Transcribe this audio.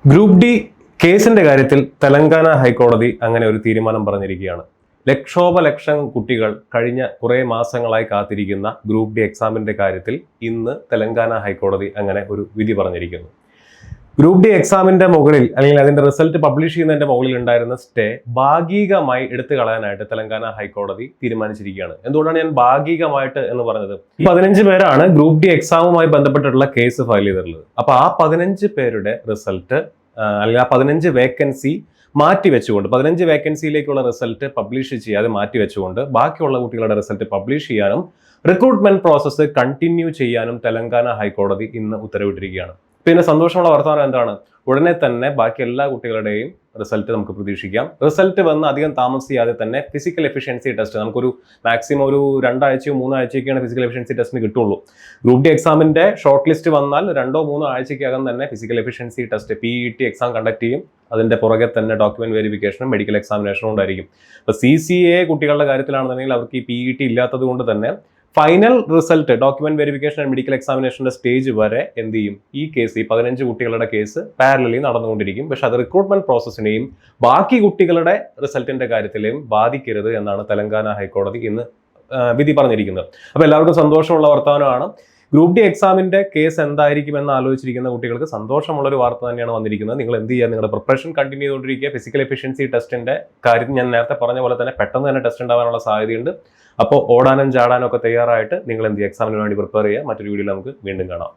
Group D കേസിന്റെ കാര്യത്തിൽ തെലങ്കാന ഹൈക്കോടതി അങ്ങനെ ഒരു തീരുമാനം പറഞ്ഞിരിക്കുകയാണ്. ലക്ഷോപലക്ഷം കുട്ടികൾ കഴിഞ്ഞ കുറേ മാസങ്ങളായി കാത്തിരിക്കുന്ന ഗ്രൂപ്പ് ഡി എക്സാമിന്റെ കാര്യത്തിൽ ഇന്ന് തെലങ്കാന ഹൈക്കോടതി അങ്ങനെ ഒരു വിധി പറഞ്ഞിരിക്കുന്നു. ഗ്രൂപ്പ് ഡി എക്സാമിന്റെ മുകളിൽ അല്ലെങ്കിൽ അതിന്റെ റിസൾട്ട് പബ്ലിഷ് ചെയ്യുന്നതിന്റെ മുകളിൽ ഉണ്ടായിരുന്ന സ്റ്റേ ഭാഗികമായി എടുത്തു കളയാനായിട്ട് തെലങ്കാന ഹൈക്കോടതി തീരുമാനിച്ചിരിക്കുകയാണ്. എന്തുകൊണ്ടാണ് ഞാൻ ഭാഗികമായിട്ട് എന്ന് പറഞ്ഞത്? 15 പേരാണ് ഗ്രൂപ്പ് ഡി എക്സാമുമായി ബന്ധപ്പെട്ടിട്ടുള്ള കേസ് ഫയൽ ചെയ്തിട്ടുള്ളത്. അപ്പൊ ആ 15 പേരുടെ റിസൾട്ട് അല്ലെങ്കിൽ ആ 15 വേക്കൻസി മാറ്റിവെച്ചുകൊണ്ട് 15 വേക്കൻസിയിലേക്കുള്ള റിസൾട്ട് പബ്ലിഷ് ചെയ്യാതെ മാറ്റിവെച്ചുകൊണ്ട് ബാക്കിയുള്ള കുട്ടികളുടെ റിസൾട്ട് പബ്ലിഷ് ചെയ്യാനും റിക്രൂട്ട്മെന്റ് പ്രോസസ്സ് കണ്ടിന്യൂ ചെയ്യാനും തെലങ്കാന ഹൈക്കോടതി ഇന്ന് ഉത്തരവിട്ടിരിക്കുകയാണ്. പിന്നെ സന്തോഷമുള്ള വർത്തമാനം എന്താണ്? ഉടനെ തന്നെ ബാക്കി എല്ലാ കുട്ടികളുടെയും റിസൾട്ട് നമുക്ക് പ്രതീക്ഷിക്കാം. റിസൾട്ട് വന്ന് അധികം താമസിയാതെ തന്നെ ഫിസിക്കൽ എഫിഷ്യൻസി ടെസ്റ്റ് നമുക്കൊരു മാക്സിമം ഒരു 2 ആഴ്ചയോ 3 ആഴ്ചയൊക്കെയാണ് ഫിസിക്കൽ എഫിഷ്യൻസി ടെസ്റ്റിന് കിട്ടുള്ളൂ. ഗ്രൂപ്പ് ഡി എക്സാമിന്റെ ഷോർട്ട് ലിസ്റ്റ് വന്നാൽ 2-3 ആഴ്ചയ്ക്കകം തന്നെ physical efficiency test PET exam conduct ചെയ്യും. അതിന്റെ പുറകെ തന്നെ ഡോക്യുമെന്റ് വെരിഫിക്കേഷനും മെഡിക്കൽ എക്സാമിനേഷനും ഉണ്ടായിരിക്കും. ഇപ്പോൾ CCA കുട്ടികളുടെ കാര്യത്തിലാണെന്നുണ്ടെങ്കിൽ അവർക്ക് ഈ PET ഇല്ലാത്തത് കൊണ്ട് തന്നെ final result document verification and medical എക്സാമിനേഷന്റെ സ്റ്റേജ് വരെ എന്ത് ചെയ്യും? ഈ കേസ്, ഈ 15 കുട്ടികളുടെ കേസ് പാരലലി നടന്നുകൊണ്ടിരിക്കും. പക്ഷെ അത് റിക്രൂട്ട്മെന്റ് പ്രോസസ്സിനെയും ബാക്കി കുട്ടികളുടെ റിസൾട്ടിന്റെ കാര്യത്തിലെയും ബാധിക്കരുത് എന്നാണ് തെലങ്കാന ഹൈക്കോടതി ഇന്ന് വിധി പറഞ്ഞിരിക്കുന്നത്. അപ്പൊ എല്ലാവർക്കും സന്തോഷമുള്ള വർത്തമാനമാണ്. ഗ്രൂപ്പ് ഡി എക്സാമിന്റെ കേസ് എന്തായിരിക്കും എന്ന് ആലോചിച്ചിരിക്കുന്ന കുട്ടികൾക്ക് സന്തോഷമുള്ള ഒരു വാർത്ത തന്നെയാണ് വന്നിരിക്കുന്നത്. നിങ്ങൾ എന്ത് ചെയ്യുക? നിങ്ങളുടെ പ്രിപ്പറേഷൻ കണ്ടിന്യൂ ചെയ്തുകൊണ്ടിരിക്കുക. ഫിസിക്കൽ എഫിഷ്യൻസി ടെസ്റ്റിന്റെ കാര്യം ഞാൻ നേരത്തെ പറഞ്ഞ പോലെ തന്നെ പെട്ടെന്ന് തന്നെ ടെസ്റ്റ് ഉണ്ടാവാനുള്ള സാധ്യതയുണ്ട്. അപ്പോൾ ഓടാനും ചാടാനും ഒക്കെ തയ്യാറായിട്ട് നിങ്ങൾ എന്ത് ചെയ്യുക? എക്സാമിന് വേണ്ടി പ്രിപ്പയർ ചെയ്യുക. മറ്റൊരു വീഡിയോയിൽ നമുക്ക് വീണ്ടും കാണാം.